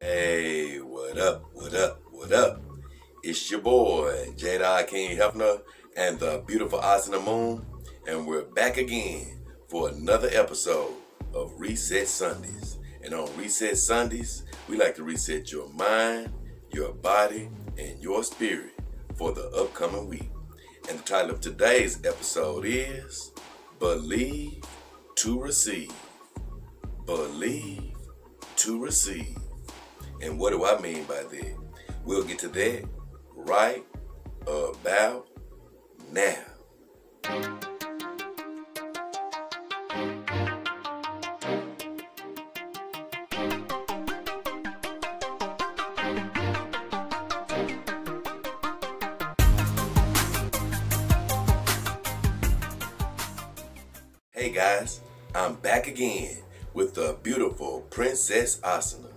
Hey, what up, what up, what up? It's your boy, Jada King Hefner and the beautiful Asana Moon, and we're back again for another episode of Reset Sundays. And on Reset Sundays, we like to reset your mind, your body, and your spirit for the upcoming week. And the title of today's episode is Believe to Receive. Believe to Receive. And what do I mean by that? We'll get to that right about now. Hey guys, I'm back again with the beautiful Princess Asana.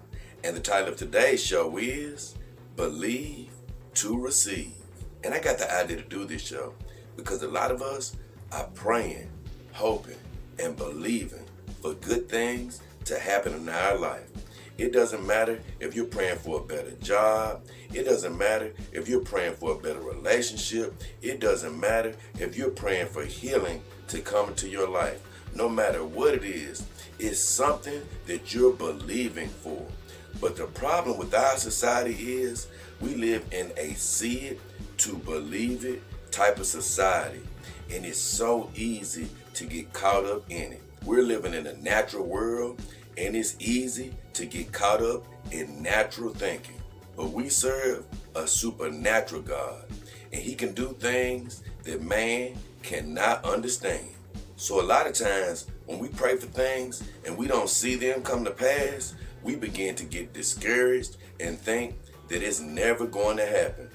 And the title of today's show is Believe to Receive. And I got the idea to do this show because a lot of us are praying, hoping, and believing for good things to happen in our life. It doesn't matter if you're praying for a better job. It doesn't matter if you're praying for a better relationship. It doesn't matter if you're praying for healing to come into your life. No matter what it is, it's something that you're believing for. But the problem with our society is we live in a see it to believe it type of society. And it's so easy to get caught up in it. We're living in a natural world and it's easy to get caught up in natural thinking. But we serve a supernatural God and he can do things that man cannot understand. So a lot of times when we pray for things and we don't see them come to pass, we begin to get discouraged and think that it's never going to happen.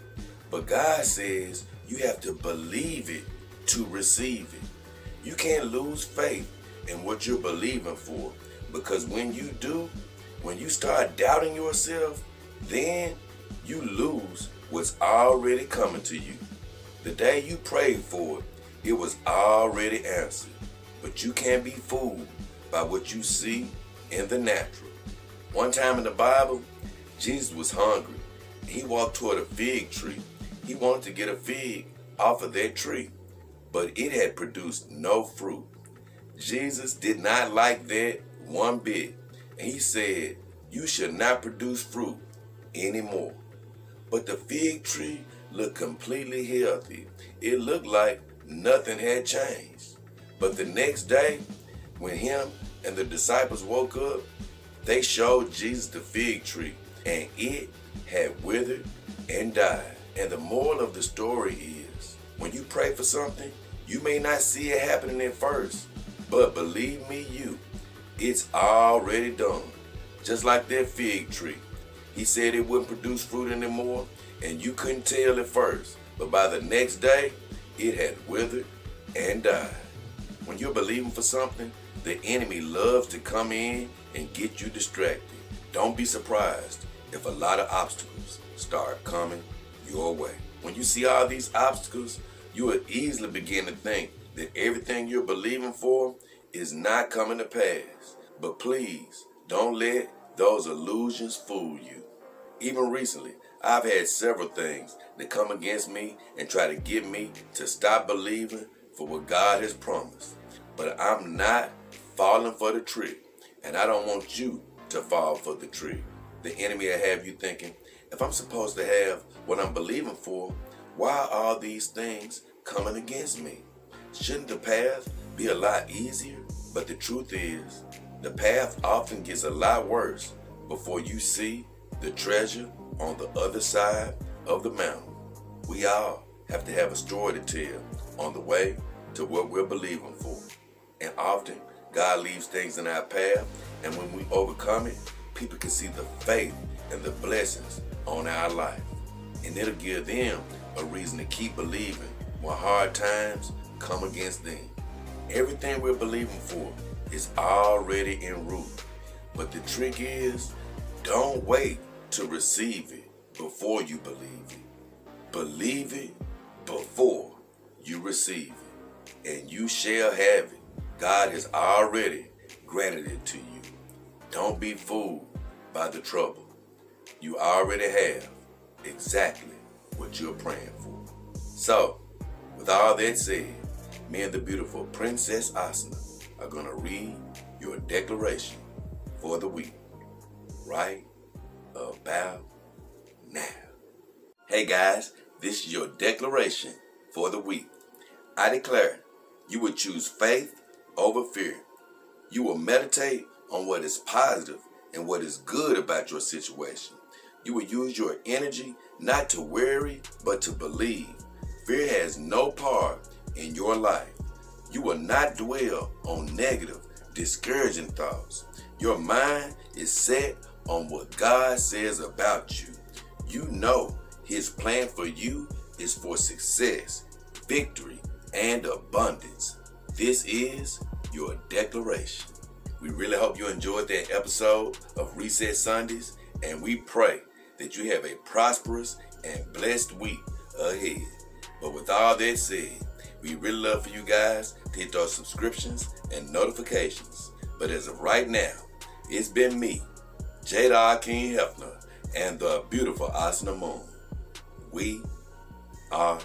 But God says you have to believe it to receive it. You can't lose faith in what you're believing for, because when you do, when you start doubting yourself, then you lose what's already coming to you. The day you prayed for it, it was already answered. But you can't be fooled by what you see in the natural. One time in the Bible, Jesus was hungry. He walked toward a fig tree. He wanted to get a fig off of that tree, but it had produced no fruit. Jesus did not like that one bit, and he said, "You should not produce fruit anymore." But the fig tree looked completely healthy. It looked like nothing had changed. But the next day, when him and the disciples woke up, they showed Jesus the fig tree, and it had withered and died. And the moral of the story is, when you pray for something, you may not see it happening at first, but believe me, it's already done. Just like that fig tree. He said it wouldn't produce fruit anymore, and you couldn't tell at first, but by the next day, it had withered and died. When you're believing for something, the enemy loves to come in and get you distracted. Don't be surprised if a lot of obstacles start coming your way. When you see all these obstacles, you will easily begin to think that everything you're believing for is not coming to pass. But please, don't let those illusions fool you. Even recently, I've had several things that come against me and try to get me to stop believing for what God has promised. But I'm not falling for the trick, and I don't want you to fall for the trick. The enemy will have you thinking, if I'm supposed to have what I'm believing for, why are all these things coming against me? Shouldn't the path be a lot easier? But the truth is, the path often gets a lot worse before you see the treasure on the other side of the mountain. We all have to have a story to tell on the way to what we're believing for. And often, God leaves things in our path, and when we overcome it, people can see the faith and the blessings on our life. And it'll give them a reason to keep believing when hard times come against them. Everything we're believing for is already en route. But the trick is, don't wait to receive it before you believe it. Believe it before you receive it, and you shall have it. God has already granted it to you. Don't be fooled by the trouble. you already have exactly what you're praying for. So, with all that said, me and the beautiful Princess Asuna are going to read your declaration for the week right about now. Hey guys, this is your declaration for the week. I declare you will choose faith over fear. You will meditate on what is positive and what is good about your situation. You will use your energy not to worry, but to believe. Fear has no part in your life. You will not dwell on negative, discouraging thoughts. Your mind is set on what God says about you. You know His plan for you is for success, victory, and abundance. This is your declaration. We really hope you enjoyed that episode of Reset Sundays, and we pray that you have a prosperous and blessed week ahead. But with all that said, we really love for you guys to hit those subscriptions and notifications. But as of right now, it's been me, Jada King Hefner, and the beautiful Asuna Moon. We are